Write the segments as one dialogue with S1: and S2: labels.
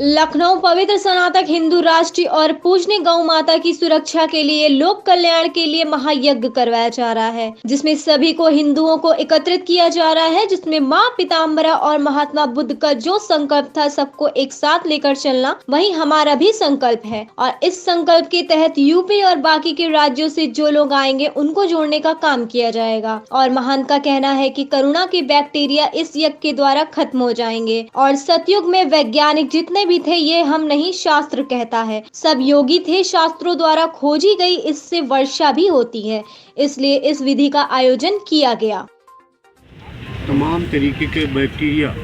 S1: लखनऊ पवित्र सनातन हिंदू राष्ट्रीय और पूजनीय गौ माता की सुरक्षा के लिए लोक कल्याण के लिए महायज्ञ करवाया जा रहा है, जिसमें सभी को हिंदुओं को एकत्रित किया जा रहा है, जिसमें मां पीताम्बरा और महात्मा बुद्ध का जो संकल्प था सबको एक साथ लेकर चलना, वही हमारा भी संकल्प है। और इस संकल्प के तहत यूपी और बाकी के राज्यों से जो लोग आएंगे उनको जोड़ने का काम किया जाएगा। और महंत का कहना है कि कोरोना के बैक्टीरिया इस यज्ञ के द्वारा खत्म हो जाएंगे। और सतयुग में वैज्ञानिक जितने भी थे, ये हम नहीं शास्त्र कहता है, सब योगी थे, शास्त्रों द्वारा खोजी गई, इससे वर्षा भी होती है, इसलिए इस विधि का आयोजन किया गया।
S2: तमाम तरीके के बैक्टीरिया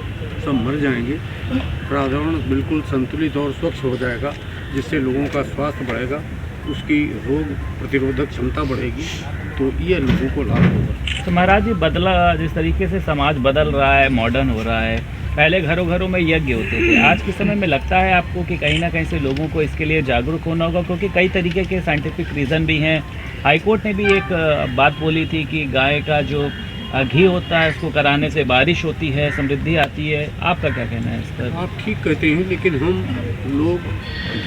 S2: सब मर जाएंगे, पर्यावरण बिल्कुल संतुलित और स्वच्छ हो जाएगा, जिससे लोगों का स्वास्थ्य बढ़ेगा, उसकी रोग प्रतिरोधक क्षमता बढ़ेगी, तो यह लोगों को लाभ होगा।
S3: तो महाराज जी, बदला जिस तरीके से समाज बदल रहा है, मॉडर्न हो रहा है, पहले घरों घरों में यज्ञ होते थे, आज के समय में लगता है आपको कि कहीं ना कहीं से लोगों को इसके लिए जागरूक होना होगा, क्योंकि कई तरीके के साइंटिफिक रीज़न भी हैं। हाईकोर्ट ने भी एक बात बोली थी कि गाय का जो घी होता है उसको कराने से बारिश होती है, समृद्धि आती है। आपका क्या कहना है इस पर?
S2: आप ठीक कहते हैं, लेकिन हम लोग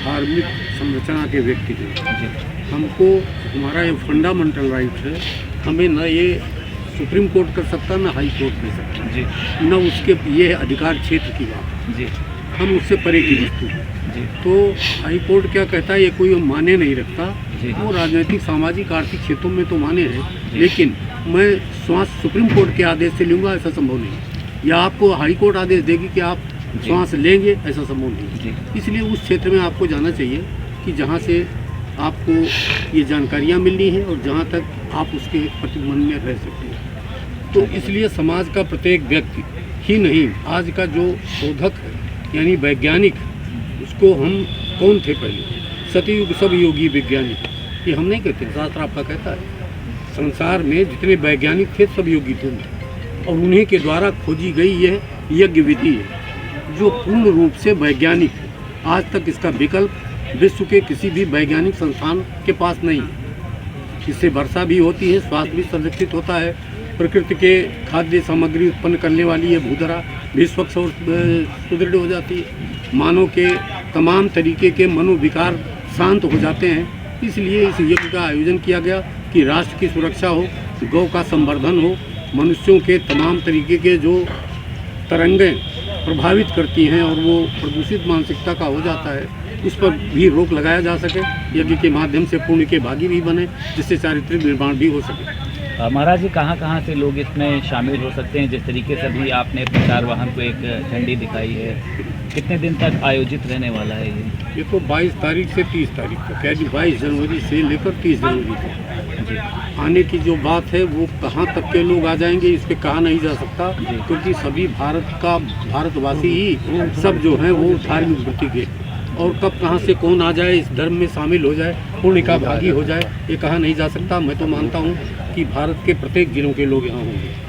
S2: धार्मिक संरचना के व्यक्ति हैं। हमको हमारा ये फंडामेंटल राइट है, हमें न ये सुप्रीम कोर्ट कर सकता, न हाई कोर्ट कर सकता
S3: जी,
S2: न उसके ये अधिकार क्षेत्र की बात
S3: जी,
S2: हम उससे परे की वस्तु है।
S3: जी,
S2: तो हाई कोर्ट क्या कहता है ये कोई माने नहीं रखता,
S3: जी,
S2: वो राजनीतिक सामाजिक आर्थिक क्षेत्रों में तो माने हैं, लेकिन मैं श्वास सुप्रीम कोर्ट के आदेश से लूँगा ऐसा संभव नहीं, या आपको हाई कोर्ट आदेश देगी कि आप श्वास लेंगे, ऐसा संभव नहीं। इसलिए उस क्षेत्र में आपको जाना चाहिए कि जहाँ से आपको ये जानकारियाँ मिलनी है और जहाँ तक आप उसके प्रतिबंध में रह सकते हैं। तो इसलिए समाज का प्रत्येक व्यक्ति ही नहीं, आज का जो शोधक है यानी वैज्ञानिक, उसको हम कौन थे पहले? सतयुग सब योगी वैज्ञानिक, ये हम नहीं कहते, शास्त्र आपका कहता है। संसार में जितने वैज्ञानिक थे सब योगी थे, और उन्हीं के द्वारा खोजी गई यह यज्ञ विधि है जो पूर्ण रूप से वैज्ञानिक है। आज तक इसका विकल्प विश्व के किसी भी वैज्ञानिक संस्थान के पास नहीं है। इससे वर्षा भी होती है, स्वास्थ्य भी संरक्षित होता है, प्रकृति के खाद्य सामग्री उत्पन्न करने वाली ये भूधरा भी स्वच्छ और सुदृढ़ हो जाती है, मानव के तमाम तरीके के मनोविकार शांत हो जाते हैं। इसलिए इस यज्ञ का आयोजन किया गया कि राष्ट्र की सुरक्षा हो, गौ का संवर्धन हो, मनुष्यों के तमाम तरीके के जो तरंगें प्रभावित करती हैं और वो प्रदूषित मानसिकता का हो जाता है, उस पर भी रोक लगाया जा सके, यज्ञ के माध्यम से पुण्य के भागी भी बने, जिससे चारित्रिक निर्माण भी हो सके।
S3: महाराज जी, कहाँ से लोग इसमें शामिल हो सकते हैं? जिस तरीके से अभी आपने प्रचार वाहन को एक झंडी दिखाई है, कितने दिन तक आयोजित रहने वाला है ये?
S2: तो 22 तारीख से 30 तारीख तक है जी, 22 जनवरी से लेकर 30 जनवरी तक
S3: जी।
S2: आने की जो बात है वो कहाँ तक के लोग आ जाएंगे इस पे कहा नहीं जा सकता, क्योंकि सभी भारतवासी ही सब जो हैं वो धार्मिक वृत्ति के, और कब कहाँ से कौन आ जाए, इस धर्म में शामिल हो जाए, पुण्य का भागी हो जाए, ये कहा नहीं जा सकता। मैं तो मानता हूँ कि भारत के प्रत्येक जिलों के लोग यहाँ होंगे।